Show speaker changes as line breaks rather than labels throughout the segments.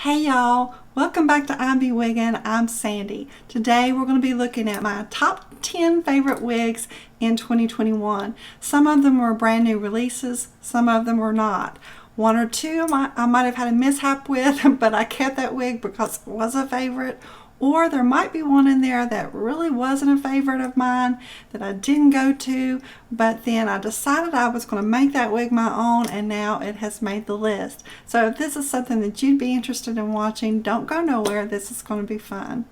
Hey y'all, welcome back to I Be Wiggin'. I'm Sandy. Today we're going to be looking at my top 10 favorite wigs in 2021. Some of them were brand new releases, some of them were not. One or two I might have had a mishap with, but I kept that wig because it was a favorite. Or there might be one in there that really wasn't a favorite of mine that I didn't go to, but then I decided I was going to make that wig my own, and now it has made the list. So if this is something that you'd be interested in watching, don't go nowhere. This is going to be fun.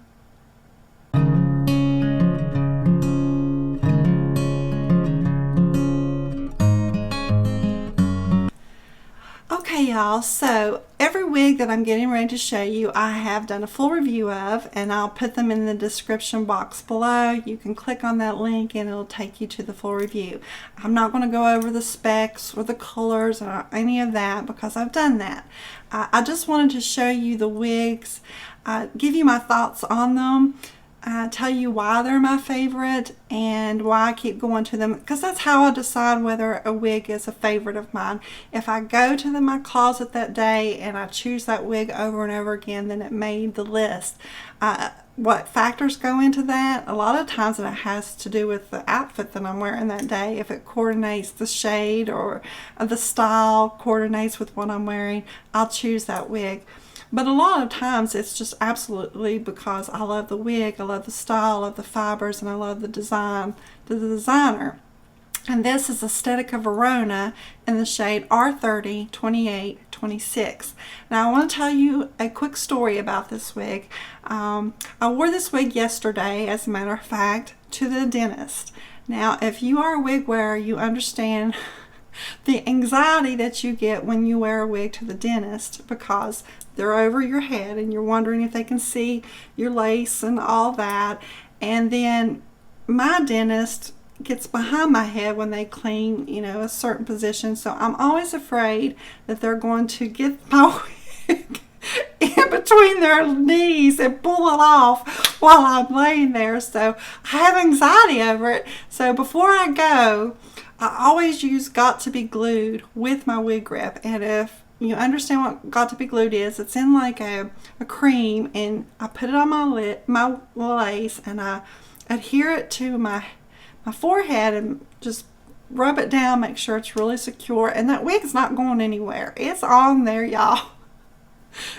Okay y'all, so every wig that I'm getting ready to show you I have done a full review of, and I'll put them in the description box below. You can click on that link and it'll take you to the full review. I'm not going to go over the specs or the colors or any of that because I've done that. I just wanted to show you the wigs, give you my thoughts on them, tell you why they're my favorite and why I keep going to them, because that's how I decide whether a wig is a favorite of mine. If I go to my closet that day and I choose that wig over and over again, then it made the list. What factors go into that? A lot of times it has to do with the outfit that I'm wearing that day. If it coordinates, the shade or the style coordinates with what I'm wearing, I'll choose that wig. But a lot of times it's just absolutely because I love the wig, I love the style, I love the fibers, and I love the design, the designer. And this is Estetica Verona in the shade R30 2826. Now I want to tell you a quick story about this wig. I wore this wig yesterday, as a matter of fact, to the dentist. Now if you are a wig wearer, you understand the anxiety that you get when you wear a wig to the dentist, because they're over your head and you're wondering if they can see your lace and all that. And then my dentist gets behind my head when they clean, a certain position. So I'm always afraid that they're going to get my wig in between their knees and pull it off while I'm laying there. So I have anxiety over it. So before I go, I always use Got to Be Glued with my wig grip. And if you understand what Got to Be Glued is, it's in like a cream, and I put it on my lace, and I adhere it to my forehead and just rub it down, make sure it's really secure, and that wig's not going anywhere. It's on there, y'all.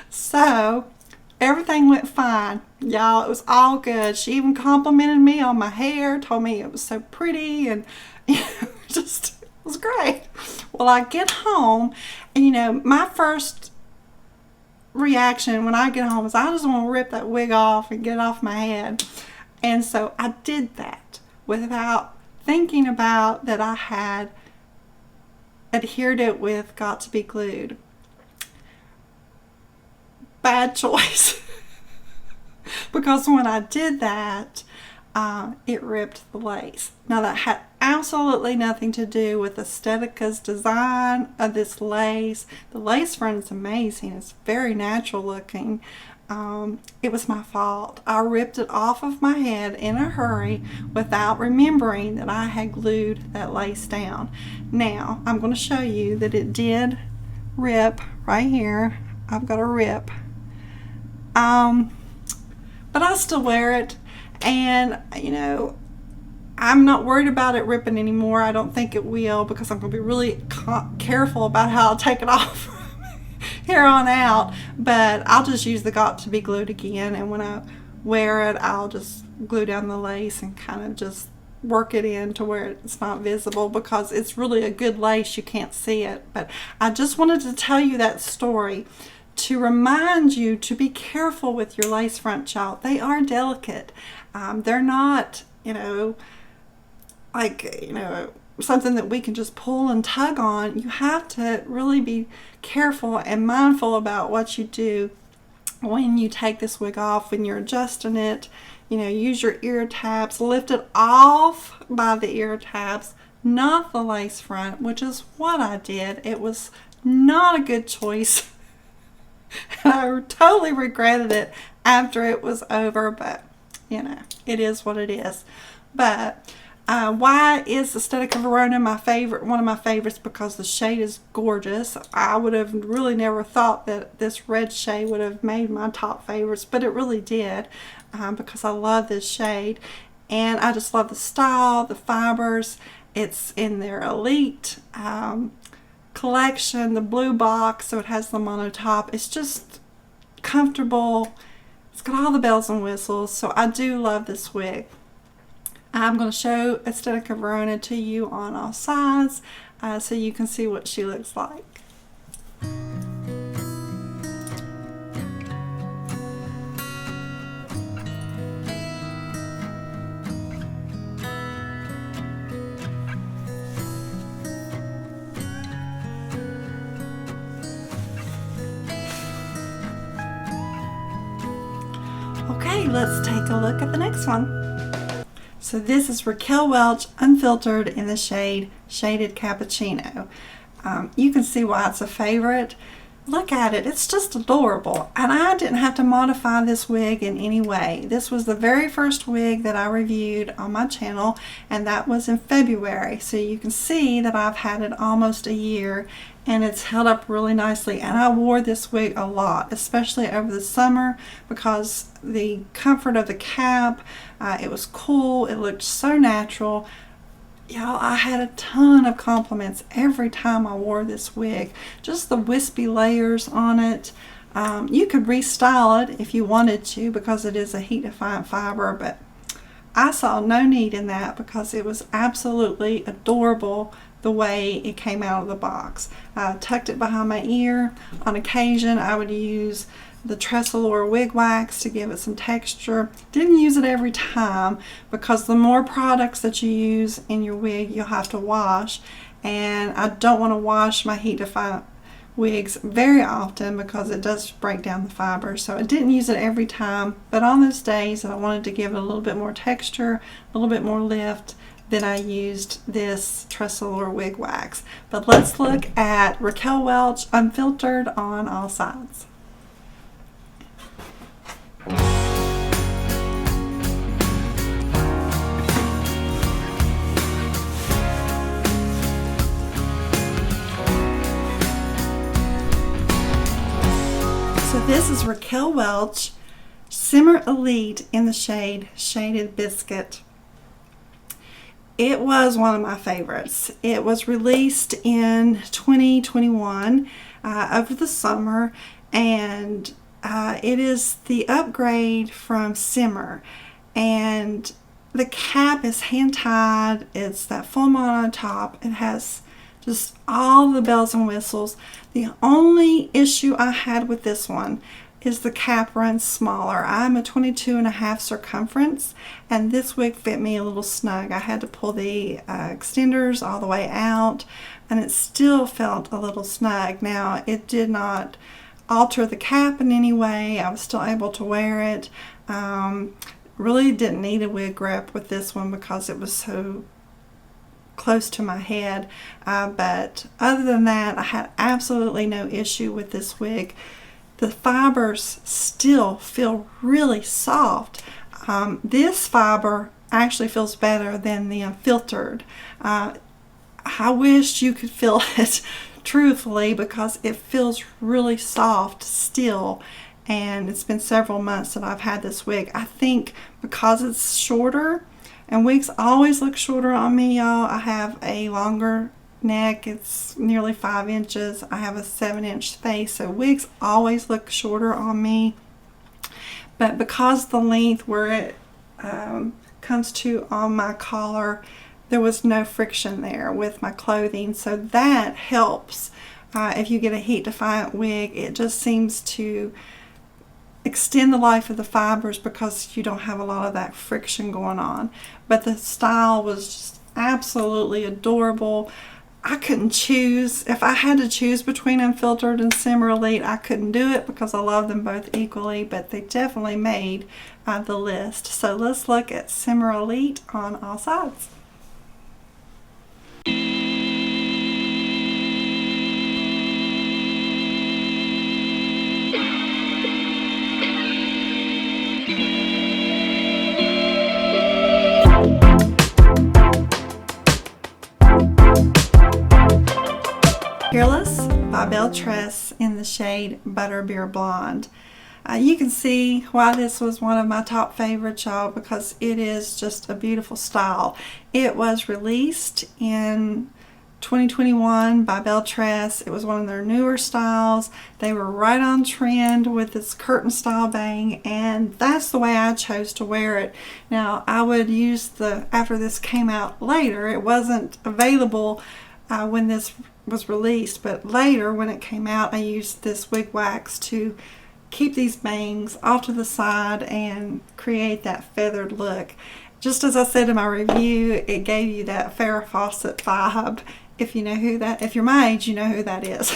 So everything went fine, y'all. It was all good. She even complimented me on my hair, told me it was so pretty, and just it was great. Well, I get home, and my first reaction when I get home is I just want to rip that wig off and get it off my head. And so I did that without thinking about that I had adhered it with Got to Be Glued. Bad choice. Because when I did that, it ripped the lace. Now that had absolutely nothing to do with Estetica's design of this lace. The lace front is amazing. It's very natural looking. It was my fault. I ripped it off of my head in a hurry without remembering that I had glued that lace down. Now I'm going to show you that it did rip right here. I've got a rip. But I still wear it, and I'm not worried about it ripping anymore. I don't think it will, because I'm going to be really careful about how I'll take it off here on out. But I'll just use the Got to Be Glued again, and when I wear it, I'll just glue down the lace and kind of just work it in to where it's not visible, because it's really a good lace. You can't see it. But I just wanted to tell you that story to remind you to be careful with your lace front, y'all. They are delicate. They're not, something that we can just pull and tug on. You have to really be careful and mindful about what you do when you take this wig off, when you're adjusting it. Use your ear tabs, lift it off by the ear tabs, not the lace front, which is what I did. It was not a good choice. I totally regretted it after it was over, but it is what it is. But Why is Estetica Verona my favorite? One of my favorites because the shade is gorgeous. I would have really never thought that this red shade would have made my top favorites, but it really did because I love this shade. And I just love the style, the fibers. It's in their Elite collection, the blue box, so it has the mono top. It's just comfortable. It's got all the bells and whistles, so I do love this wig. I'm going to show Estetica Verona to you on all sides so you can see what she looks like. Okay, let's take a look at the next one. So this is Raquel Welch Unfiltered in the shade Shaded Cappuccino. You can see why it's a favorite. Look at it, it's just adorable. And I didn't have to modify this wig in any way. This was the very first wig that I reviewed on my channel, and that was in February. So you can see that I've had it almost a year, and it's held up really nicely. And I wore this wig a lot, especially over the summer, because the comfort of the cap, it was cool, it looked so natural. Y'all, I had a ton of compliments every time I wore this wig. Just the wispy layers on it. You could restyle it if you wanted to because it is a heat defiant fiber, but I saw no need in that because it was absolutely adorable the way it came out of the box. I tucked it behind my ear. On occasion I would use the Tressallure wig wax to give it some texture. Didn't use it every time because the more products that you use in your wig you'll have to wash, and I don't want to wash my heat defiant wigs very often because it does break down the fiber. So I didn't use it every time, but on those days that I wanted to give it a little bit more texture, a little bit more lift, then I used this Tressallure wig wax. But let's look at Raquel Welch Unfiltered on all sides. So this is Raquel Welch Simmer Elite in the shade Shaded Biscuit. It was one of my favorites. It was released in 2021 over the summer, and it is the upgrade from Simmer, and the cap is hand tied. It's that full mono top. It has just all the bells and whistles. The only issue I had with this one is the cap runs smaller. I'm a 22.5 circumference, and this wig fit me a little snug. I had to pull the extenders all the way out, and it still felt a little snug. Now, it did not alter the cap in any way. I was still able to wear it. Really didn't need a wig grip with this one because it was so close to my head, but other than that, I had absolutely no issue with this wig. The fibers still feel really soft. This fiber actually feels better than the Unfiltered. I wish you could feel it truthfully because it feels really soft still, and it's been several months that I've had this wig. I think because it's shorter, and wigs always look shorter on me, y'all. I have a longer neck. It's nearly 5 inches. I have a 7-inch face, so wigs always look shorter on me. But because the length where it comes to on my collar, there was no friction there with my clothing, so that helps. If you get a heat defiant wig, it just seems to extend the life of the fibers because you don't have a lot of that friction going on. But the style was just absolutely adorable. I couldn't choose. If I had to choose between Unfiltered and Simmer Elite, I couldn't do it because I love them both equally, but they definitely made the list. So let's look at Simmer Elite on all sides. BelleTress in the shade Butterbeer Blonde. You can see why this was one of my top favorites, y'all, because it is just a beautiful style. It was released in 2021 by BelleTress. It was one of their newer styles. They were right on trend with this curtain style bang, and that's the way I chose to wear it. Now, I would use after this came out later, it wasn't available when this was released, but later when it came out, I used this wig wax to keep these bangs off to the side and create that feathered look. Just as I said in my review, it gave you that Farrah Fawcett vibe. If you know who that, if you're my age, you know who that is.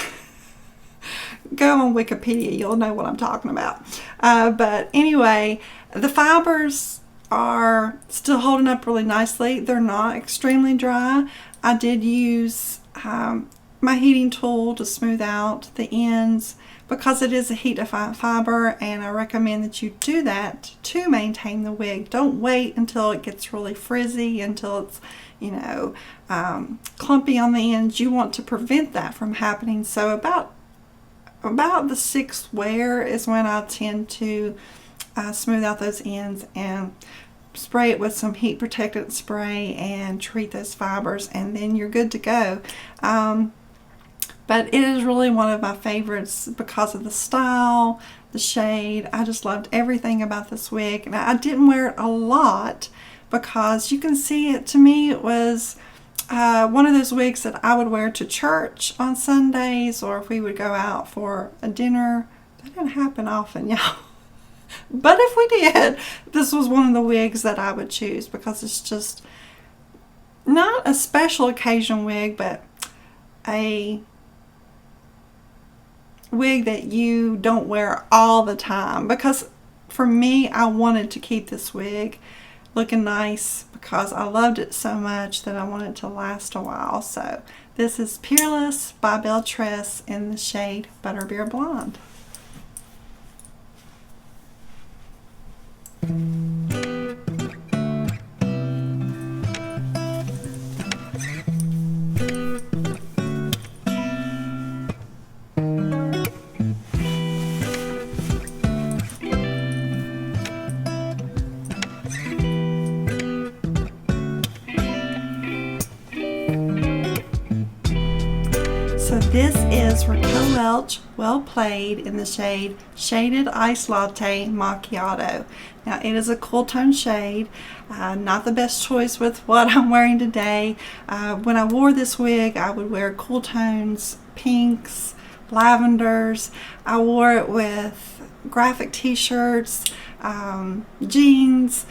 Go on Wikipedia, you'll know what I'm talking about. But anyway, the fibers are still holding up really nicely. They're not extremely dry. I did use my heating tool to smooth out the ends because it is a heat defying fiber, and I recommend that you do that to maintain the wig. Don't wait until it gets really frizzy, until it's, you know, clumpy on the ends. You want to prevent that from happening. So about the sixth wear is when I tend to smooth out those ends and spray it with some heat protectant spray and treat those fibers, and then you're good to go. But it is really one of my favorites because of the style, the shade. I just loved everything about this wig. Now, I didn't wear it a lot because you can see it, to me, it was one of those wigs that I would wear to church on Sundays, or if we would go out for a dinner. That didn't happen often, y'all. But if we did, this was one of the wigs that I would choose because it's just not a special occasion wig, but a wig that you don't wear all the time. Because for me, I wanted to keep this wig looking nice because I loved it so much that I wanted it to last a while. So this is Peerless by BelleTress in the shade Butterbeer Blonde. So this is Raquel Welch, Well Played, in the shade Shaded Iced Latte Macchiato. Now, it is a cool tone shade, not the best choice with what I'm wearing today. When I wore this wig, I would wear cool tones, pinks, lavenders. I wore it with graphic t-shirts, jeans,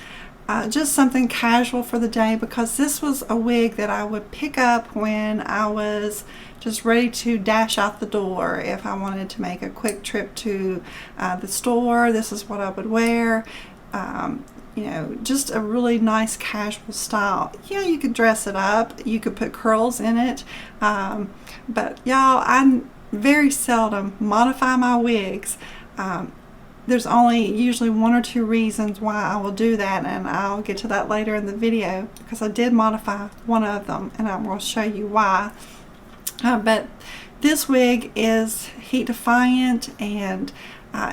just something casual for the day, because this was a wig that I would pick up when I was just ready to dash out the door. If I wanted to make a quick trip to the store, this is what I would wear. You know, just a really nice casual style. Yeah, you could dress it up, you could put curls in it, but y'all, I very seldom modify my wigs. There's only usually one or two reasons why I will do that, and I'll get to that later in the video, because I did modify one of them and I will show you why. But this wig is heat defiant, and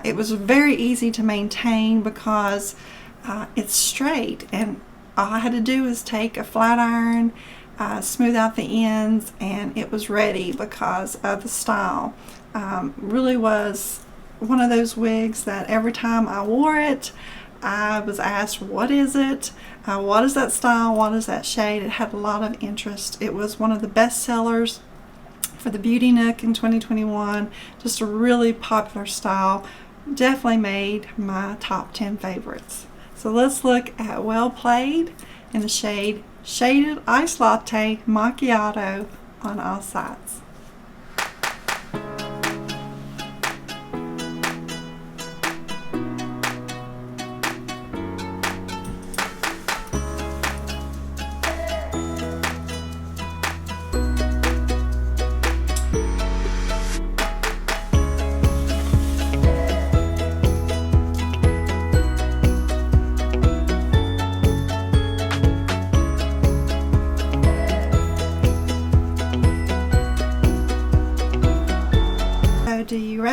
it was very easy to maintain because it's straight, and all I had to do was take a flat iron, smooth out the ends, and it was ready because of the style. Really was one of those wigs that every time I wore it, I was asked, what is it? What is that style? What is that shade? It had a lot of interest. It was one of the best sellers for the Beauty Nook in 2021. Just a really popular style. Definitely made my top 10 favorites. So let's look at Well Played in the shade Shaded Iced Latte Macchiato on all sides.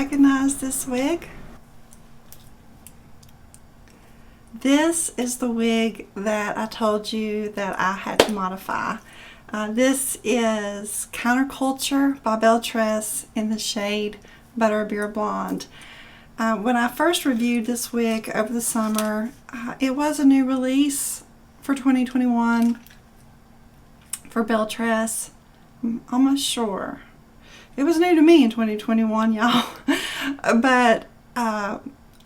recognize this wig? This is the wig that I told you that I had to modify. This is Counterculture by BelleTress in the shade Butterbeer Blonde. When I first reviewed this wig over the summer, it was a new release for 2021 for BelleTress. I'm almost sure. It was new to me in 2021, y'all. But I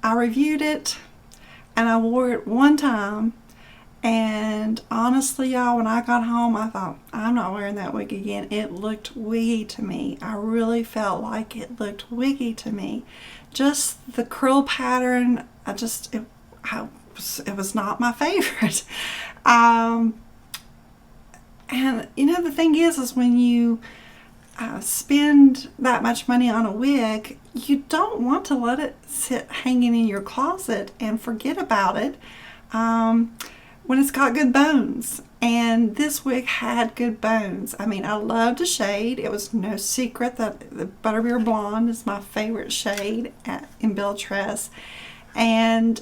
reviewed it and I wore it one time, and honestly, y'all, when I got home, I thought, I'm not wearing that wig again. It looked wiggy to me. I really felt like it looked wiggy to me. Just the curl pattern, it was not my favorite. And you know, the thing is when you spend that much money on a wig, you don't want to let it sit hanging in your closet and forget about it when it's got good bones. And this wig had good bones. I mean, I loved the shade. It was no secret that the Butterbeer Blonde is my favorite shade in BelleTress. And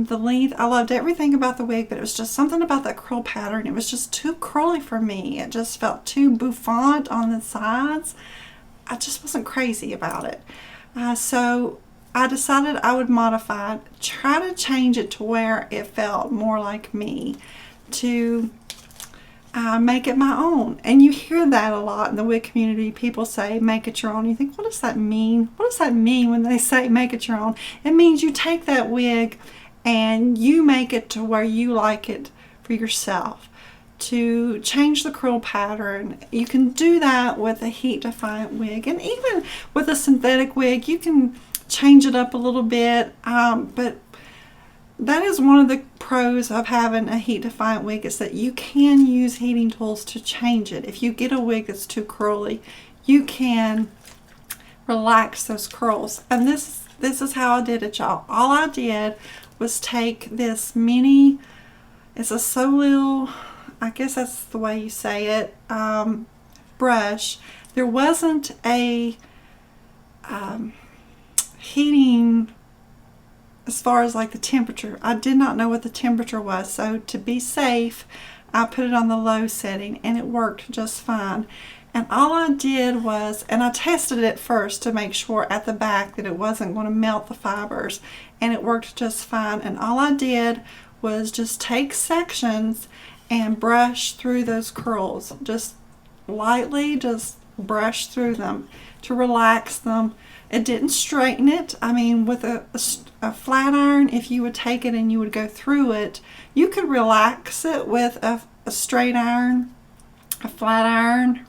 the length, I loved everything about the wig, but it was just something about that curl pattern. It was just too curly for me. It just felt too bouffant on the sides. I just wasn't crazy about it. So I decided I would modify it, try to change it to where it felt more like me, to make it my own. And you hear that a lot in the wig community. People say make it your own. You think, what does that mean? What does that mean when they say make it your own? It means you take that wig and you make it to where you like it for yourself. To change the curl pattern, you can do that with a heat defiant wig, and even with a synthetic wig you can change it up a little bit, but that is one of the pros of having a heat defiant wig, is that you can use heating tools to change it. If you get a wig that's too curly, you can relax those curls. And this is how I did it, y'all. All I did was take this mini, it's a Soleil, I guess that's the way you say it, brush. There wasn't a heating as far as like the temperature. I did not know what the temperature was, so to be safe I put it on the low setting and it worked just fine. And all I did was, and I tested it first to make sure at the back that it wasn't going to melt the fibers, and it worked just fine. And all I did was just take sections and brush through those curls, just lightly, just brush through them to relax them. It didn't straighten it. I mean, with a flat iron, if you would take it and you would go through it, you could relax it with a straight iron, a flat iron,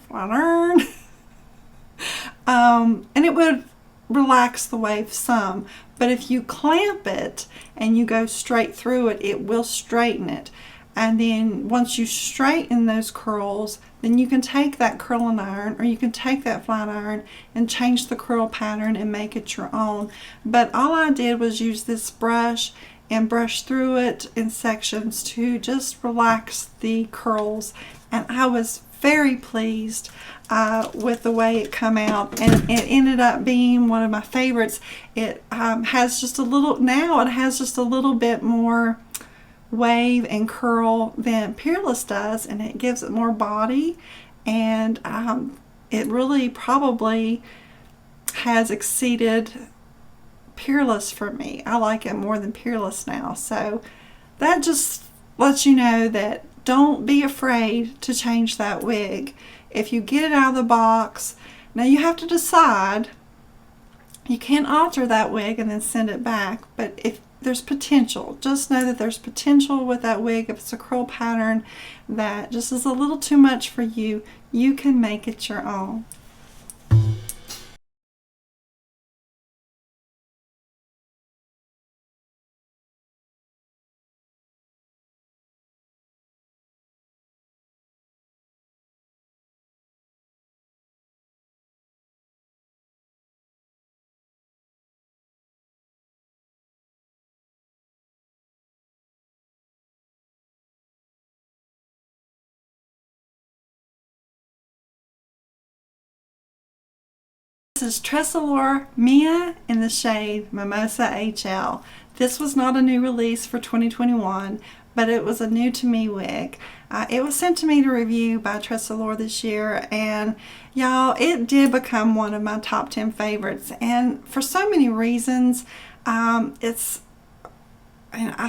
and it would relax the wave some. But if you clamp it and you go straight through it, it will straighten it. And then once you straighten those curls, then you can take that curling iron or you can take that flat iron and change the curl pattern and make it your own. But all I did was use this brush and brush through it in sections to just relax the curls. And I was very pleased with the way it come out, and it ended up being one of my favorites. It has just a little, now it has just a little bit more wave and curl than Peerless does, and it gives it more body, and it really probably has exceeded Peerless for me. I like it more than Peerless now. So that just lets you know that don't be afraid to change that wig. If you get it out of the box, now you have to decide. You can alter that wig and then send it back, but if there's potential, just know that there's potential with that wig. If it's a curl pattern that just is a little too much for you, you can make it your own. This is Tressallure Mia in the shade Mimosa HL. This was not a new release for 2021, but it was a new to me wig. It was sent to me to review by Tressallure this year, and y'all, it did become one of my top 10 favorites, and for so many reasons. I've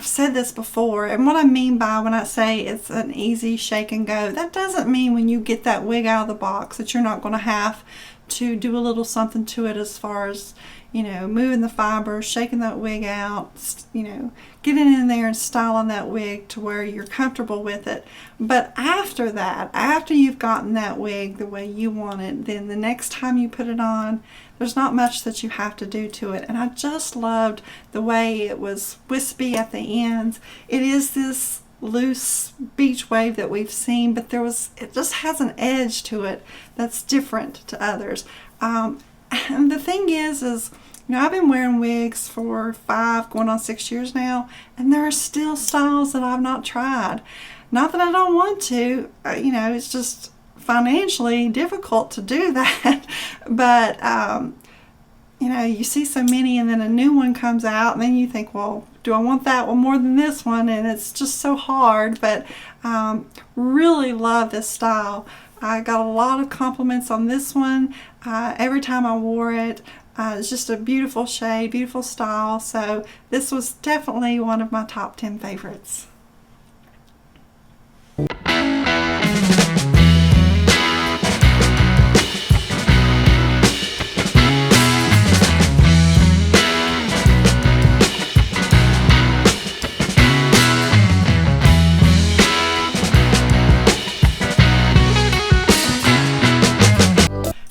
said this before, and what I mean by when I say it's an easy shake and go, that doesn't mean when you get that wig out of the box that you're not going to have to do a little something to it as far as, you know, moving the fibers, shaking that wig out, you know, getting in there and styling that wig to where you're comfortable with it. But after that, after you've gotten that wig the way you want it, then the next time you put it on, there's not much that you have to do to it. And I just loved the way it was wispy at the ends. It is this loose beach wave that we've seen, but it just has an edge to it that's different to others. And the thing is, you know, I've been wearing wigs for 5 going on 6 years now, and there are still styles that I've not tried. Not that I don't want to, you know, it's just financially difficult to do that. But you know, you see so many and then a new one comes out and then you think, well, do I want that one more than this one? And it's just so hard. But really love this style. I got a lot of compliments on this one every time I wore it. It's just a beautiful shade, beautiful style. So this was definitely one of my top 10 favorites.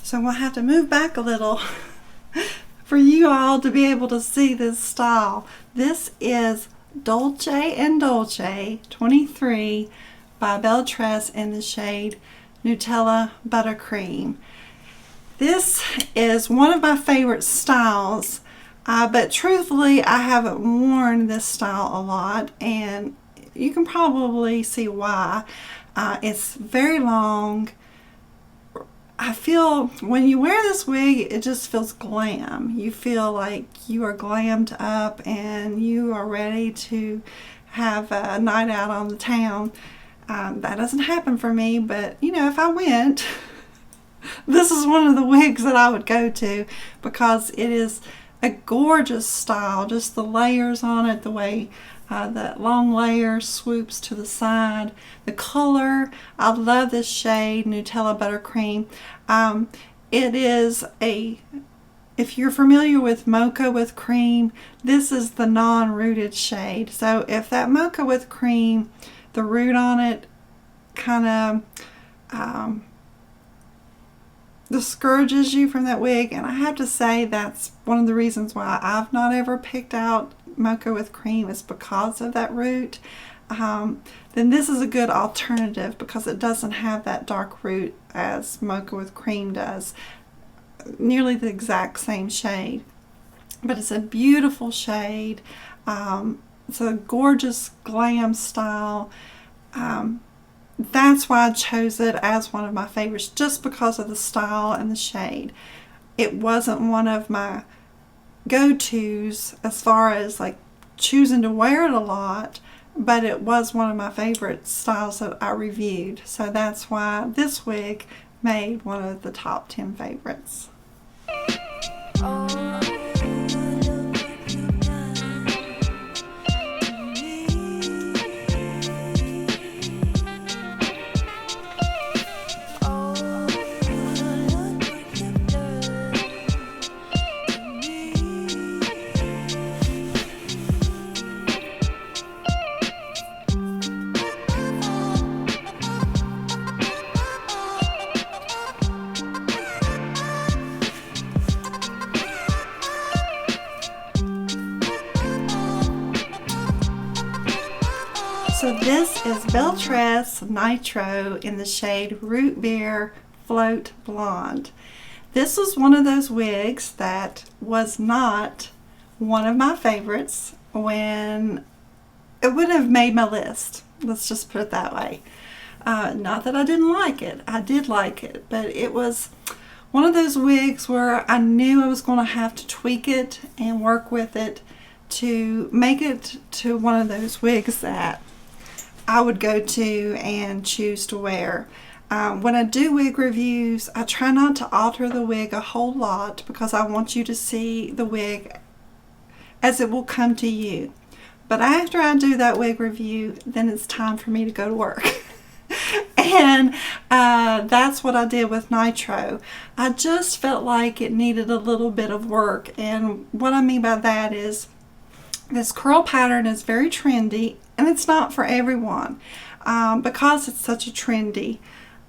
So we'll have to move back a little for you all to be able to see this style. This is Dolce and Dolce 23 by BelleTress in the shade Nutella Buttercream. This is one of my favorite styles, but truthfully I haven't worn this style a lot, and you can probably see why. It's very long. I feel when you wear this wig, it just feels glam. You feel like you are glammed up and you are ready to have a night out on the town. That doesn't happen for me, but you know, if I went, this is one of the wigs that I would go to because it is a gorgeous style. Just the layers on it, the way that long layer swoops to the side. The color, I love this shade, Nutella Buttercream. It is if you're familiar with mocha with cream, this is the non-rooted shade. So if that mocha with cream, the root on it kind of discourages you from that wig, and I have to say that's one of the reasons why I've not ever picked out mocha with cream, is because of that root. Then this is a good alternative because it doesn't have that dark root as mocha with cream does. Nearly the exact same shade, but it's a beautiful shade. It's a gorgeous glam style. That's why I chose it as one of my favorites, just because of the style and the shade. It wasn't one of my go-tos as far as like choosing to wear it a lot, but it was one of my favorite styles that I reviewed. So that's why this wig made one of the top 10 favorites. So this is BelleTress Nitro in the shade Root Beer Float Blonde. This was one of those wigs that was not one of my favorites when it would have made my list. Let's just put it that way. Not that I didn't like it. I did like it, but it was one of those wigs where I knew I was going to have to tweak it and work with it to make it to one of those wigs that I would go to and choose to wear. When I do wig reviews, I try not to alter the wig a whole lot because I want you to see the wig as it will come to you. But after I do that wig review, then it's time for me to go to work. And that's what I did with Nitro. I just felt like it needed a little bit of work. And what I mean by that is this curl pattern is very trendy, and it's not for everyone because it's such a trendy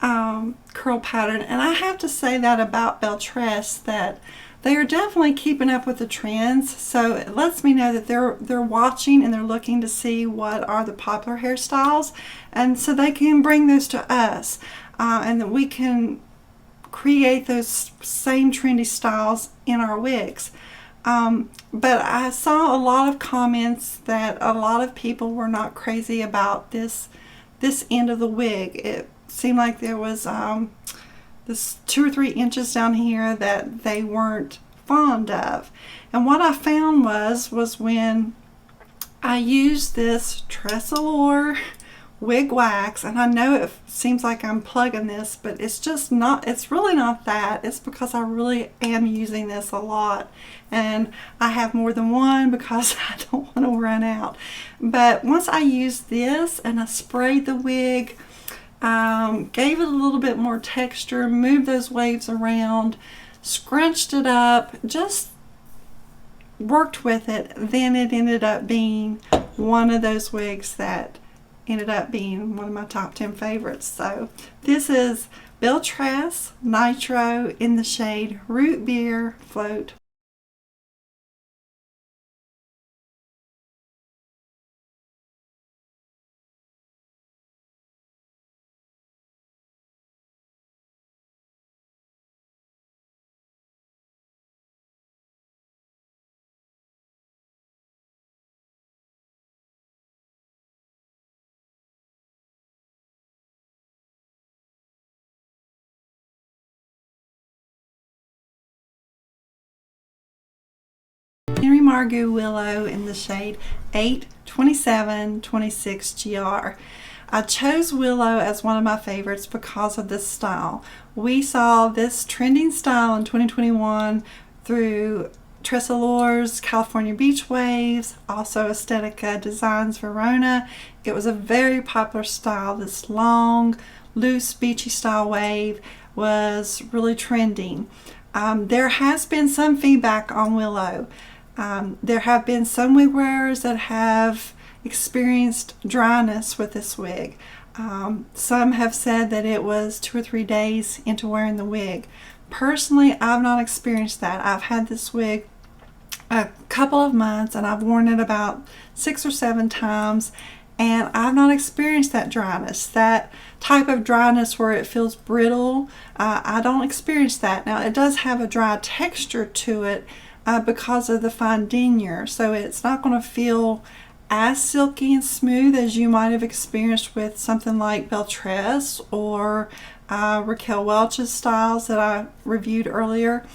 curl pattern. And I have to say that about Beltress, that they are definitely keeping up with the trends. So it lets me know that they're watching and they're looking to see what are the popular hairstyles, and so they can bring those to us, and that we can create those same trendy styles in our wigs. But I saw a lot of comments that a lot of people were not crazy about this end of the wig. It seemed like there was this 2 or 3 inches down here that they weren't fond of. And what I found was when I used this Tressallure wig wax, and I know it seems like I'm plugging this, but it's just not, it's really not that. It's because I really am using this a lot, and I have more than one because I don't want to run out. But once I used this and I sprayed the wig, gave it a little bit more texture, moved those waves around, scrunched it up, just worked with it, then it ended up being one of those wigs that ended up being one of my top 10 favorites. So this is BelleTress Nitro in the shade Root Beer Float. Margu Willow in the shade 82726 GR. I chose Willow as one of my favorites because of this style. We saw this trending style in 2021 through Tressallure's California Beach Waves, also Estetica Designs Verona. It was a very popular style. This long, loose, beachy style wave was really trending. There has been some feedback on Willow. There have been some wig wearers that have experienced dryness with this wig. Some have said that it was 2 or 3 days into wearing the wig. Personally, I've not experienced that. I've had this wig a couple of months and I've worn it about 6 or 7 times, and I've not experienced that dryness, that type of dryness where it feels brittle. I don't experience that. Now, it does have a dry texture to it, because of the fine denier, so it's not going to feel as silky and smooth as you might have experienced with something like BelleTress or Raquel Welch's styles that I reviewed earlier.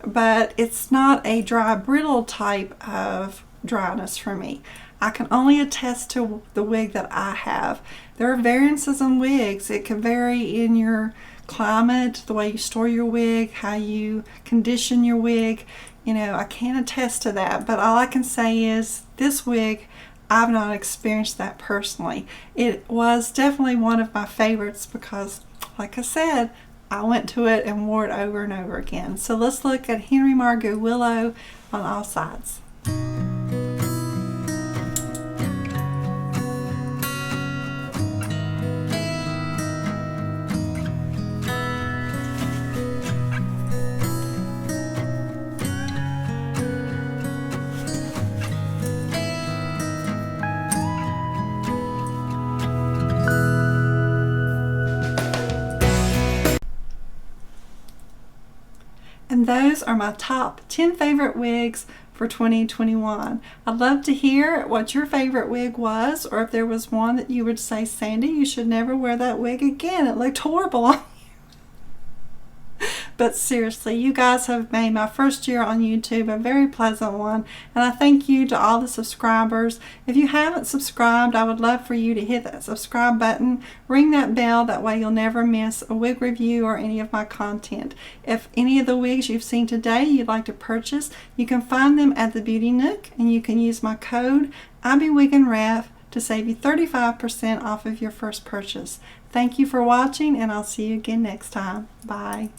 But it's not a dry, brittle type of dryness for me. I can only attest to the wig that I have. There are variances in wigs. It can vary in your climate, the way you store your wig, how you condition your wig. You know, I can't attest to that, but all I can say is this wig, I've not experienced that personally. It was definitely one of my favorites because, like I said, I went to it and wore it over and over again. So let's look at Henry Margu Willow on all sides. And those are my top 10 favorite wigs for 2021. I'd love to hear what your favorite wig was, or if there was one that you would say, Sandy, you should never wear that wig again. It looked horrible on you. But seriously, you guys have made my first year on YouTube a very pleasant one, and I thank you to all the subscribers. If you haven't subscribed, I would love for you to hit that subscribe button, ring that bell, that way you'll never miss a wig review or any of my content. If any of the wigs you've seen today you'd like to purchase, you can find them at the Beauty Nook, and you can use my code IBWigandRef to save you 35% off of your first purchase. Thank you for watching, and I'll see you again next time. Bye.